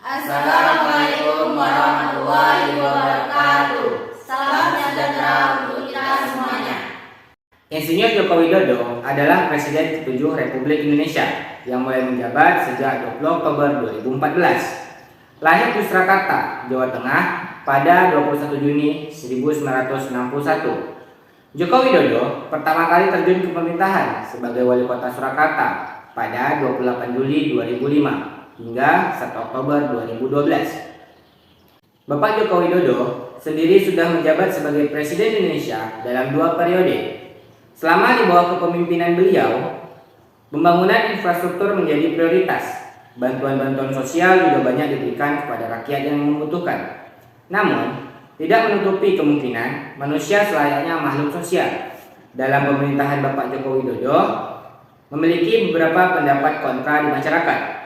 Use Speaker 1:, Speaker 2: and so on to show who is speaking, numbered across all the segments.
Speaker 1: Assalamualaikum warahmatullahi wabarakatuh. Salam sejahtera untuk kita semuanya.
Speaker 2: Insinyur Joko Widodo adalah Presiden ke-7 Republik Indonesia yang mulai menjabat sejak 20 Oktober 2014. Lahir di Surakarta, Jawa Tengah pada 21 Juni 1961. Joko Widodo pertama kali terjun ke pemerintahan sebagai Wali Kota Surakarta pada 28 Juli 2005 hingga 1 Oktober 2012. Bapak Joko Widodo sendiri sudah menjabat sebagai Presiden Indonesia dalam 2 periode. Selama di bawah kepemimpinan beliau, pembangunan infrastruktur menjadi prioritas. Bantuan-bantuan sosial juga banyak diberikan kepada rakyat yang membutuhkan. Namun, tidak menutupi kemungkinan manusia selayaknya makhluk sosial. Dalam pemerintahan Bapak Joko Widodo, memiliki beberapa pendapat kontra di masyarakat.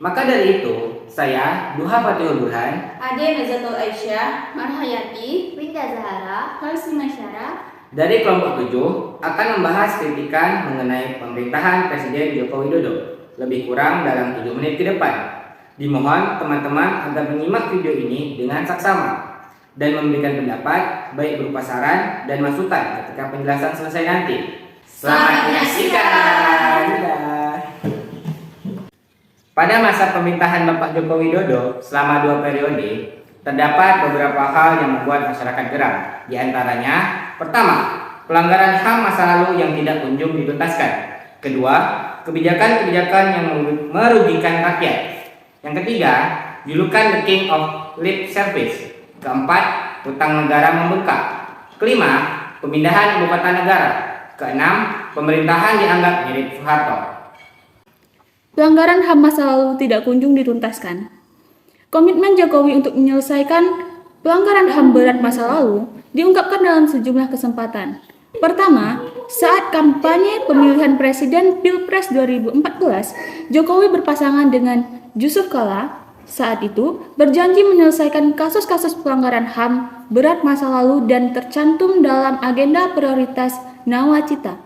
Speaker 2: Maka dari itu, saya, Duha Fatihul Burhan,
Speaker 1: Ade Mezatul Aisyah,
Speaker 3: Marhayati, Winda Zahara,
Speaker 1: Halsi Masyara,
Speaker 2: dari kelompok 7 akan membahas kritikan mengenai pemerintahan Presiden Joko Widodo lebih kurang dalam 7 menit ke depan. Dimohon teman-teman agar menyimak video ini dengan saksama dan memberikan pendapat baik berupa saran dan masukan ketika penjelasan selesai nanti. Selamat menyaksikan. Pada masa pemerintahan Bapak Joko Widodo selama 2 periode, terdapat beberapa hal yang membuat masyarakat geram. Di antaranya, pertama, pelanggaran HAM masa lalu yang tidak kunjung dituntaskan. Kedua, kebijakan-kebijakan yang merugikan rakyat. Yang ketiga, julukan the king of lip service. Keempat, utang negara membengkak. Kelima, pemindahan ibu kota negara. Keenam, pemerintahan dianggap mirip Soeharto.
Speaker 4: Pelanggaran HAM masa lalu tidak kunjung dituntaskan. Komitmen Jokowi untuk menyelesaikan pelanggaran HAM berat masa lalu diungkapkan dalam sejumlah kesempatan. Pertama, saat kampanye pemilihan presiden Pilpres 2014, Jokowi berpasangan dengan Yusuf Kala. Saat itu, berjanji menyelesaikan kasus-kasus pelanggaran HAM berat masa lalu dan tercantum dalam agenda prioritas Nawacita.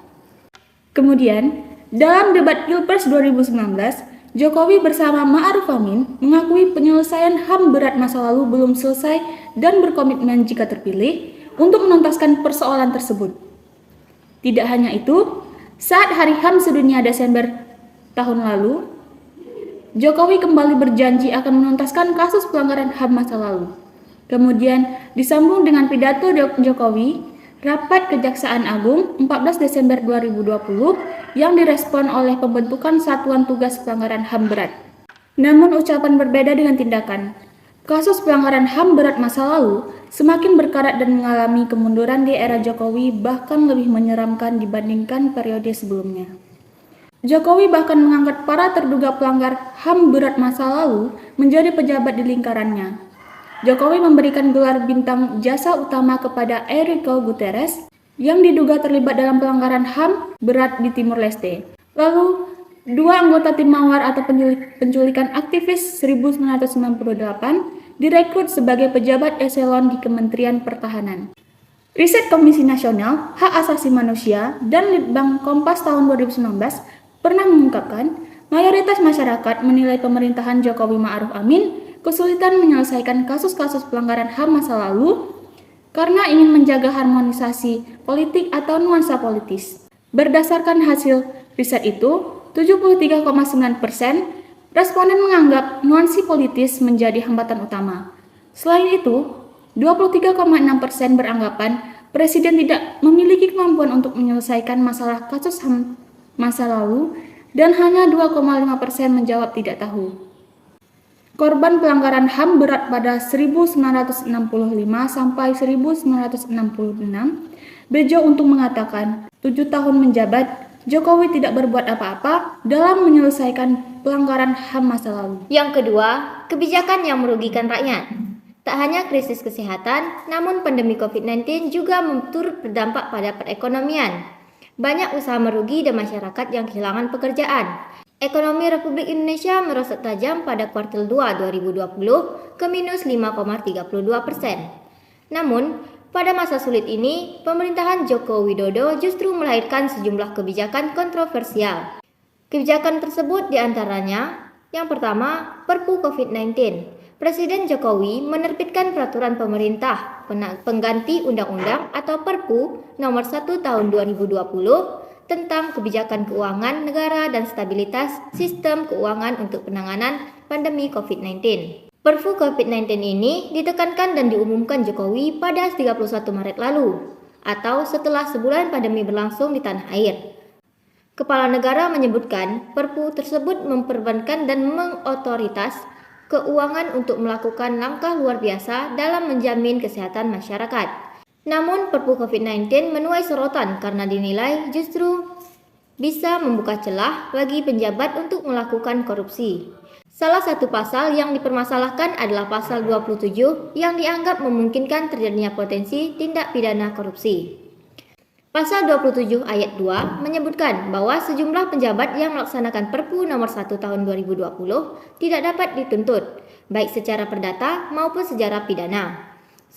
Speaker 4: Kemudian, dalam debat Pilpres 2019, Jokowi bersama Ma'ruf Amin mengakui penyelesaian HAM berat masa lalu belum selesai dan berkomitmen jika terpilih untuk menuntaskan persoalan tersebut. Tidak hanya itu, saat Hari HAM Sedunia Desember tahun lalu, Jokowi kembali berjanji akan menuntaskan kasus pelanggaran HAM masa lalu. Kemudian disambung dengan pidato Jokowi Rapat Kejaksaan Agung 14 Desember 2020 yang direspon oleh pembentukan Satuan Tugas Pelanggaran HAM Berat. Namun ucapan berbeda dengan tindakan. Kasus pelanggaran HAM berat masa lalu semakin berkarat dan mengalami kemunduran di era Jokowi bahkan lebih menyeramkan dibandingkan periode sebelumnya. Jokowi bahkan mengangkat para terduga pelanggar HAM berat masa lalu menjadi pejabat di lingkarannya. Jokowi memberikan gelar bintang jasa utama kepada Enrique Guterres yang diduga terlibat dalam pelanggaran HAM berat di Timur Leste. Lalu, 2 anggota tim Mawar atau penculikan aktivis 1998 direkrut sebagai pejabat eselon di Kementerian Pertahanan. Riset Komisi Nasional Hak Asasi Manusia dan Litbang Kompas tahun 2019 pernah mengungkapkan mayoritas masyarakat menilai pemerintahan Jokowi Ma'ruf Amin kesulitan menyelesaikan kasus-kasus pelanggaran HAM masa lalu karena ingin menjaga harmonisasi politik atau nuansa politis. Berdasarkan hasil riset itu, 73,9% responden menganggap nuansi politis menjadi hambatan utama. Selain itu, 23,6% beranggapan Presiden tidak memiliki kemampuan untuk menyelesaikan masalah kasus HAM masa lalu dan hanya 2,5% menjawab tidak tahu. Korban pelanggaran HAM berat pada 1965 sampai 1966, Bejo Untung mengatakan, 7 tahun menjabat, Jokowi tidak berbuat apa-apa dalam menyelesaikan pelanggaran HAM masa lalu.
Speaker 3: Yang kedua, kebijakan yang merugikan rakyat. Tak hanya krisis kesehatan, namun pandemi COVID-19 juga turut berdampak pada perekonomian. Banyak usaha merugi dan masyarakat yang kehilangan pekerjaan. Ekonomi Republik Indonesia merosot tajam pada kuartal 2 2020 ke minus 5,32%. Namun, pada masa sulit ini, pemerintahan Joko Widodo justru melahirkan sejumlah kebijakan kontroversial. Kebijakan tersebut diantaranya, yang pertama, Perpu COVID-19. Presiden Jokowi menerbitkan peraturan pemerintah pengganti Undang-Undang atau Perpu nomor 1 tahun 2020 tentang kebijakan keuangan negara dan stabilitas sistem keuangan untuk penanganan pandemi COVID-19. Perpu COVID-19 ini ditekankan dan diumumkan Jokowi pada 31 Maret lalu, atau setelah sebulan pandemi berlangsung di tanah air. Kepala negara menyebutkan Perpu tersebut memperbankan dan mengotoritas keuangan untuk melakukan langkah luar biasa dalam menjamin kesehatan masyarakat. Namun Perpu COVID-19 menuai sorotan karena dinilai justru bisa membuka celah bagi penjabat untuk melakukan korupsi. Salah satu pasal yang dipermasalahkan adalah pasal 27 yang dianggap memungkinkan terjadinya potensi tindak pidana korupsi. Pasal 27 ayat 2 menyebutkan bahwa sejumlah penjabat yang melaksanakan Perpu nomor 1 tahun 2020 tidak dapat dituntut, baik secara perdata maupun secara pidana,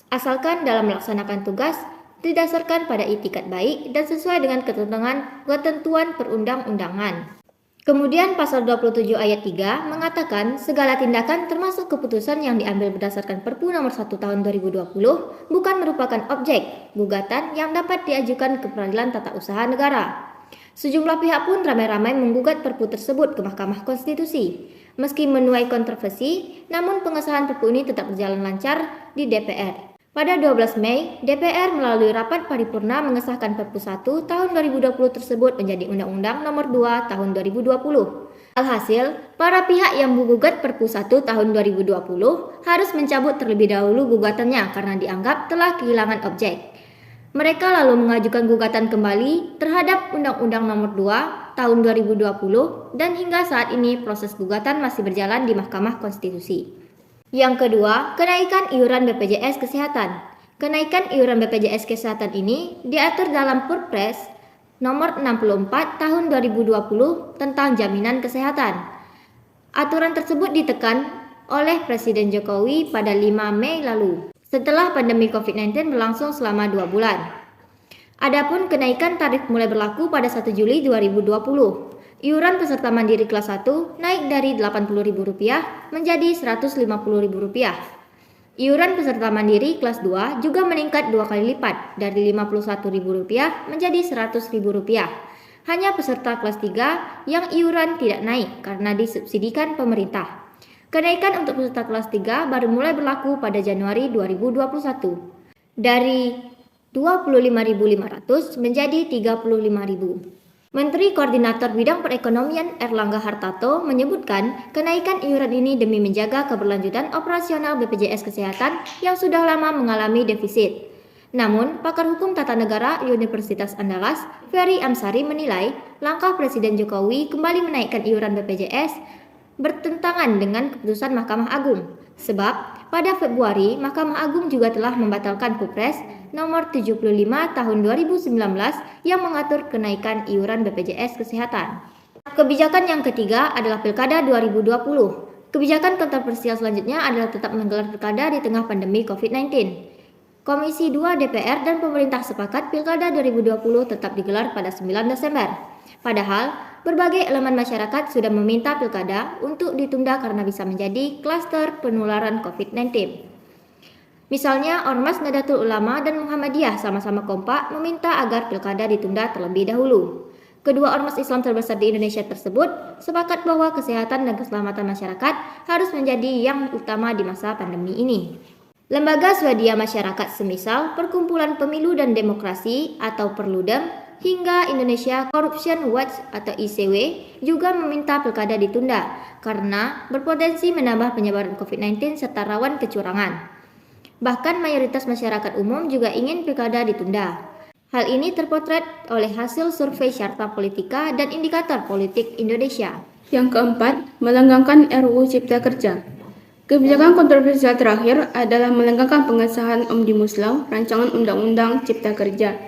Speaker 3: asalkan dalam melaksanakan tugas didasarkan pada itikat baik dan sesuai dengan ketentuan perundang-undangan. Kemudian pasal 27 ayat 3 mengatakan segala tindakan termasuk keputusan yang diambil berdasarkan Perpu nomor 1 tahun 2020 bukan merupakan objek gugatan yang dapat diajukan ke Peradilan Tata Usaha Negara. Sejumlah pihak pun ramai-ramai menggugat Perpu tersebut ke Mahkamah Konstitusi. Meski menuai kontroversi, namun pengesahan Perpu ini tetap berjalan lancar di DPR. Pada 12 Mei, DPR melalui rapat paripurna mengesahkan Perpu 1 tahun 2020 tersebut menjadi Undang-Undang Nomor 2 tahun 2020. Alhasil, para pihak yang menggugat Perpu 1 tahun 2020 harus mencabut terlebih dahulu gugatannya karena dianggap telah kehilangan objek. Mereka lalu mengajukan gugatan kembali terhadap Undang-Undang Nomor 2 tahun 2020 dan hingga saat ini proses gugatan masih berjalan di Mahkamah Konstitusi. Yang kedua, kenaikan iuran BPJS Kesehatan. Kenaikan iuran BPJS Kesehatan ini diatur dalam Perpres nomor 64 tahun 2020 tentang jaminan kesehatan. Aturan tersebut ditekan oleh Presiden Jokowi pada 5 Mei lalu, setelah pandemi COVID-19 berlangsung selama 2 bulan. Adapun kenaikan tarif mulai berlaku pada 1 Juli 2020. Iuran peserta mandiri kelas 1 naik dari Rp80.000 menjadi Rp150.000. Iuran peserta mandiri kelas 2 juga meningkat 2 kali lipat dari Rp51.000 menjadi Rp100.000. Hanya peserta kelas 3 yang iuran tidak naik karena disubsidikan pemerintah. Kenaikan untuk peserta kelas 3 baru mulai berlaku pada Januari 2021. Dari Rp25.500 menjadi Rp35.000. Menteri Koordinator Bidang Perekonomian Erlangga Hartarto menyebutkan kenaikan iuran ini demi menjaga keberlanjutan operasional BPJS Kesehatan yang sudah lama mengalami defisit. Namun, pakar hukum tata negara Universitas Andalas, Ferry Amsari menilai langkah Presiden Jokowi kembali menaikkan iuran BPJS bertentangan dengan keputusan Mahkamah Agung. Sebab, pada Februari, Mahkamah Agung juga telah membatalkan Perpres nomor 75 tahun 2019 yang mengatur kenaikan iuran BPJS Kesehatan. Kebijakan yang ketiga adalah Pilkada 2020. Kebijakan kontroversial selanjutnya adalah tetap menggelar pilkada di tengah pandemi COVID-19. Komisi 2 DPR dan pemerintah sepakat Pilkada 2020 tetap digelar pada 9 Desember. Padahal, berbagai elemen masyarakat sudah meminta pilkada untuk ditunda karena bisa menjadi klaster penularan COVID-19. Misalnya, Ormas Nahdlatul Ulama dan Muhammadiyah sama-sama kompak meminta agar pilkada ditunda terlebih dahulu. Kedua ormas Islam terbesar di Indonesia tersebut sepakat bahwa kesehatan dan keselamatan masyarakat harus menjadi yang utama di masa pandemi ini. Lembaga swadaya masyarakat semisal Perkumpulan Pemilu dan Demokrasi atau Perludem hingga Indonesia Corruption Watch atau ICW juga meminta pilkada ditunda karena berpotensi menambah penyebaran COVID-19 serta rawan kecurangan. Bahkan mayoritas masyarakat umum juga ingin pilkada ditunda. Hal ini terpotret oleh hasil survei Carta Politika dan Indikator Politik Indonesia.
Speaker 4: Yang keempat, melenggangkan RUU Cipta Kerja. Kebijakan kontroversial terakhir adalah melenggangkan pengesahan Omnibus Law, rancangan Undang-Undang Cipta Kerja.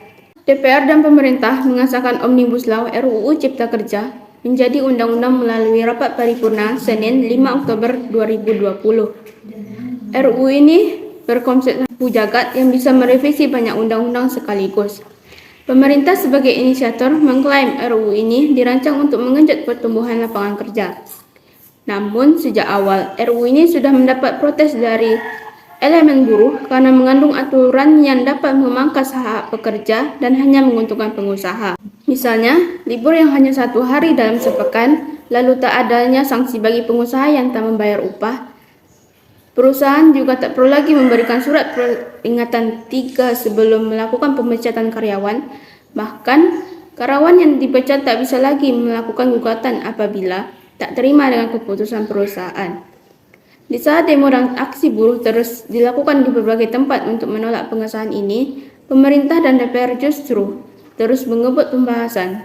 Speaker 4: DPR dan pemerintah mengesahkan Omnibus Law RUU Cipta Kerja menjadi undang-undang melalui rapat paripurna Senin 5 Oktober 2020. RUU ini berkonsep jagat yang bisa merevisi banyak undang-undang sekaligus. Pemerintah sebagai inisiator mengklaim RUU ini dirancang untuk mengenjot pertumbuhan lapangan kerja. Namun, sejak awal, RUU ini sudah mendapat protes dari elemen buruh karena mengandung aturan yang dapat memangkas hak pekerja dan hanya menguntungkan pengusaha. Misalnya, libur yang hanya 1 hari dalam sepekan, lalu tak adanya sanksi bagi pengusaha yang tak membayar upah. Perusahaan juga tak perlu lagi memberikan surat peringatan 3 sebelum melakukan pemecatan karyawan. Bahkan, karyawan yang dipecat tak bisa lagi melakukan gugatan apabila tak terima dengan keputusan perusahaan. Di saat demo dan aksi buruh terus dilakukan di berbagai tempat untuk menolak pengesahan ini, pemerintah dan DPR justru terus mengebut pembahasan.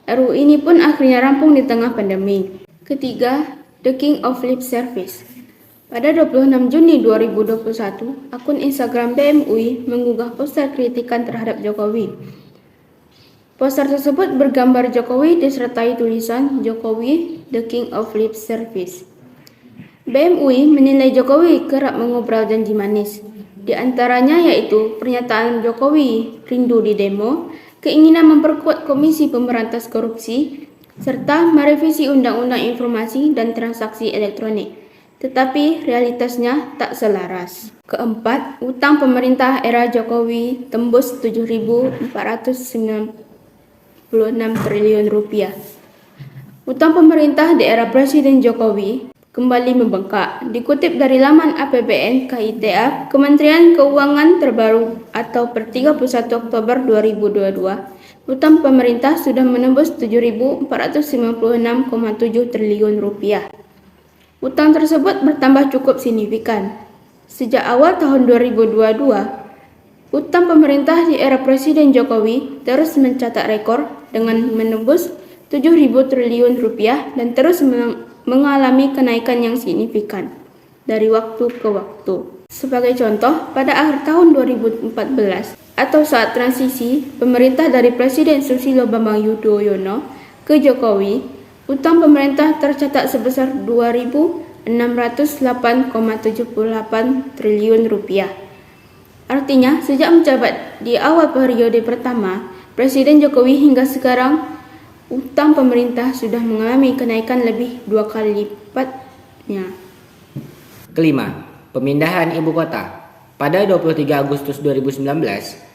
Speaker 4: RUU ini pun akhirnya rampung di tengah pandemi. Ketiga, The King of Lip Service. Pada 26 Juni 2021, akun Instagram BEM UI mengunggah poster kritikan terhadap Jokowi. Poster tersebut bergambar Jokowi disertai tulisan Jokowi, The King of Lip Service. BEM UI menilai Jokowi kerap mengobrol janji manis. Di antaranya yaitu pernyataan Jokowi rindu di demo, keinginan memperkuat Komisi Pemberantas Korupsi, serta merevisi Undang-Undang Informasi dan Transaksi Elektronik. Tetapi realitasnya tak selaras. Keempat, utang pemerintah era Jokowi tembus 7.496 triliun rupiah. Utang pemerintah di era Presiden Jokowi kembali membengkak. Dikutip dari laman APBN KITA, Kementerian Keuangan terbaru atau per 31 Oktober 2022, utang pemerintah sudah menembus 7.496,7 triliun rupiah. Utang tersebut bertambah cukup signifikan. Sejak awal tahun 2022, utang pemerintah di era Presiden Jokowi terus mencatat rekor dengan menembus 7.000 triliun rupiah dan terus mengalami kenaikan yang signifikan dari waktu ke waktu. Sebagai contoh, pada akhir tahun 2014 atau saat transisi pemerintah dari Presiden Susilo Bambang Yudhoyono ke Jokowi, utang pemerintah tercatat sebesar 2.608,78 triliun rupiah. Artinya, sejak menjabat di awal periode pertama Presiden Jokowi hingga sekarang, utang pemerintah sudah mengalami kenaikan lebih 2 kali lipatnya.
Speaker 2: Kelima, pemindahan ibu kota. Pada 23 Agustus 2019,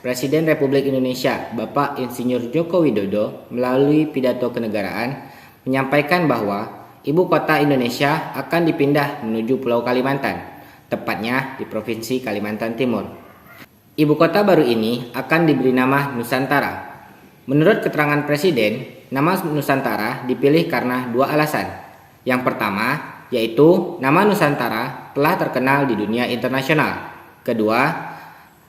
Speaker 2: Presiden Republik Indonesia Bapak Insinyur Joko Widodo melalui pidato kenegaraan menyampaikan bahwa ibu kota Indonesia akan dipindah menuju Pulau Kalimantan, tepatnya di Provinsi Kalimantan Timur. Ibu kota baru ini akan diberi nama Nusantara. Menurut keterangan Presiden, nama Nusantara dipilih karena 2 alasan. Yang pertama, yaitu nama Nusantara telah terkenal di dunia internasional. Kedua,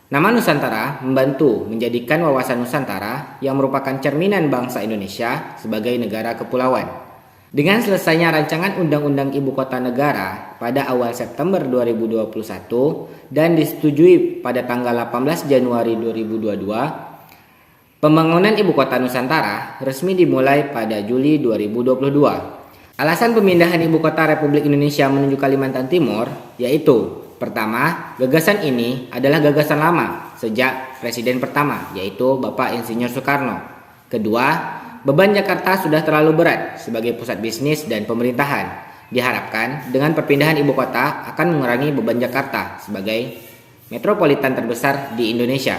Speaker 2: nama Nusantara membantu menjadikan wawasan Nusantara yang merupakan cerminan bangsa Indonesia sebagai negara kepulauan. Dengan selesainya rancangan Undang-Undang Ibu Kota Negara pada awal September 2021 dan disetujui pada tanggal 18 Januari 2022, pembangunan Ibu Kota Nusantara resmi dimulai pada Juli 2022. Alasan pemindahan Ibu Kota Republik Indonesia menuju Kalimantan Timur yaitu: pertama, gagasan ini adalah gagasan lama sejak Presiden pertama, yaitu Bapak Insinyur Soekarno. Kedua, beban Jakarta sudah terlalu berat sebagai pusat bisnis dan pemerintahan. Diharapkan dengan perpindahan ibu kota akan mengurangi beban Jakarta sebagai metropolitan terbesar di Indonesia.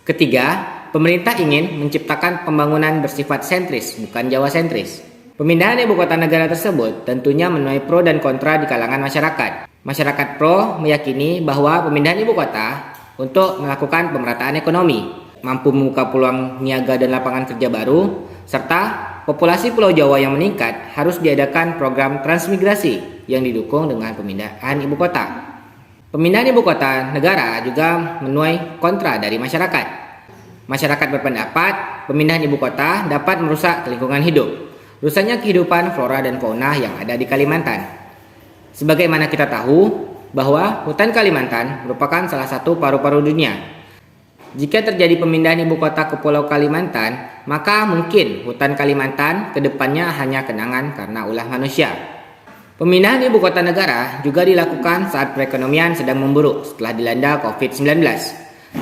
Speaker 2: Ketiga, pemerintah ingin menciptakan pembangunan bersifat sentris, bukan Jawa sentris. Pemindahan ibu kota negara tersebut tentunya menuai pro dan kontra di kalangan masyarakat. Masyarakat pro meyakini bahwa pemindahan ibu kota untuk melakukan pemerataan ekonomi, mampu membuka peluang niaga dan lapangan kerja baru, serta populasi Pulau Jawa yang meningkat harus diadakan program transmigrasi yang didukung dengan pemindahan ibu kota. Pemindahan ibu kota negara juga menuai kontra dari masyarakat. Masyarakat berpendapat pemindahan ibu kota dapat merusak lingkungan hidup. rusaknya kehidupan flora dan fauna yang ada di Kalimantan. Sebagaimana kita tahu bahwa hutan Kalimantan merupakan salah satu paru-paru dunia. Jika terjadi pemindahan ibu kota ke Pulau Kalimantan, maka mungkin hutan Kalimantan kedepannya hanya kenangan karena ulah manusia. Pemindahan ibu kota negara juga dilakukan saat perekonomian sedang memburuk setelah dilanda COVID-19.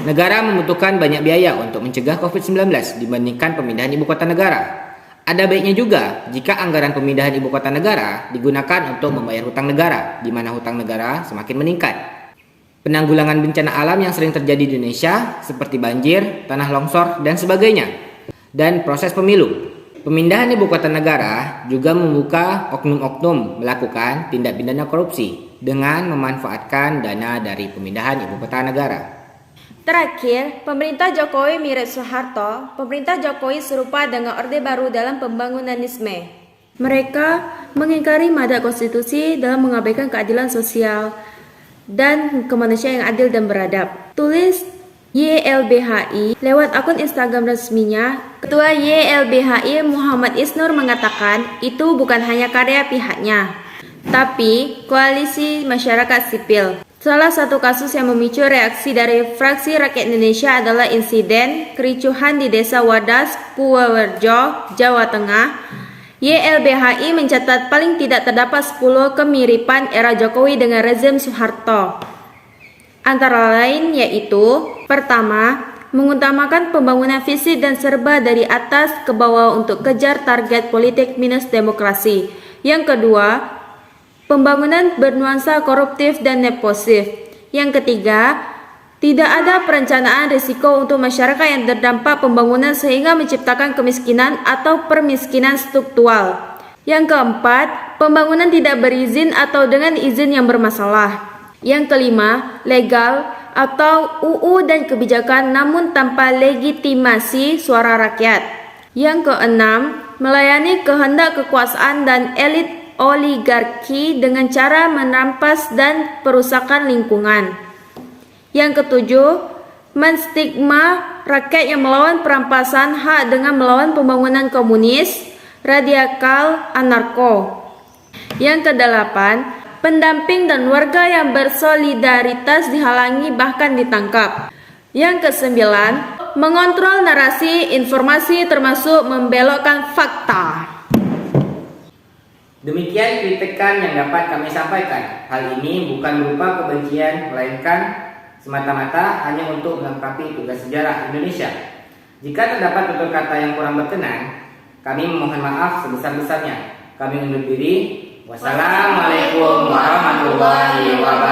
Speaker 2: Negara membutuhkan banyak biaya untuk mencegah COVID-19 dibandingkan pemindahan ibu kota negara. Ada baiknya juga jika anggaran pemindahan ibu kota negara digunakan untuk membayar hutang negara, di mana hutang negara semakin meningkat. Penanggulangan bencana alam yang sering terjadi di Indonesia seperti banjir, tanah longsor, dan sebagainya. Dan proses pemilu. Pemindahan ibu kota negara juga membuka oknum-oknum melakukan tindak pidana korupsi dengan memanfaatkan dana dari pemindahan ibu kota negara.
Speaker 3: Terakhir, pemerintah Jokowi mirip Soeharto. Pemerintah Jokowi serupa dengan Orde Baru dalam pembangunanisme. Mereka mengingkari mandat konstitusi dalam mengabaikan keadilan sosial dan kemanusiaan yang adil dan beradab. Tulis YLBHI lewat akun Instagram resminya. Ketua YLBHI Muhammad Isnur mengatakan itu bukan hanya karya pihaknya, tapi koalisi masyarakat sipil. Salah satu kasus yang memicu reaksi dari fraksi Rakyat Indonesia adalah insiden kericuhan di Desa Wadas, Purworejo, Jawa Tengah. YLBHI mencatat paling tidak terdapat 10 kemiripan era Jokowi dengan rezim Soeharto. Antara lain yaitu: pertama, mengutamakan pembangunan visi dan serba dari atas ke bawah untuk kejar target politik minus demokrasi. Yang kedua, pembangunan bernuansa koruptif dan nepotisme. Yang ketiga, tidak ada perencanaan risiko untuk masyarakat yang terdampak pembangunan sehingga menciptakan kemiskinan atau permiskinan struktural. Yang keempat, pembangunan tidak berizin atau dengan izin yang bermasalah. Yang kelima, legal atau UU dan kebijakan namun tanpa legitimasi suara rakyat. Yang keenam, melayani kehendak kekuasaan dan elit oligarki dengan cara merampas dan perusakan lingkungan. Yang ketujuh, menstigma rakyat yang melawan perampasan hak dengan melawan pembangunan komunis, radikal, anarko. Yang kedelapan, pendamping dan warga yang bersolidaritas dihalangi bahkan ditangkap. Yang kesembilan, mengontrol narasi informasi termasuk membelokkan fakta.
Speaker 2: Demikian kritikan yang dapat kami sampaikan. Hal ini bukan berupa kebencian, melainkan semata-mata hanya untuk melengkapi tugas sejarah Indonesia. Jika terdapat tutur kata yang kurang berkenan, kami memohon maaf sebesar-besarnya. Kami undur diri. Wassalamualaikum warahmatullahi wabarakatuh.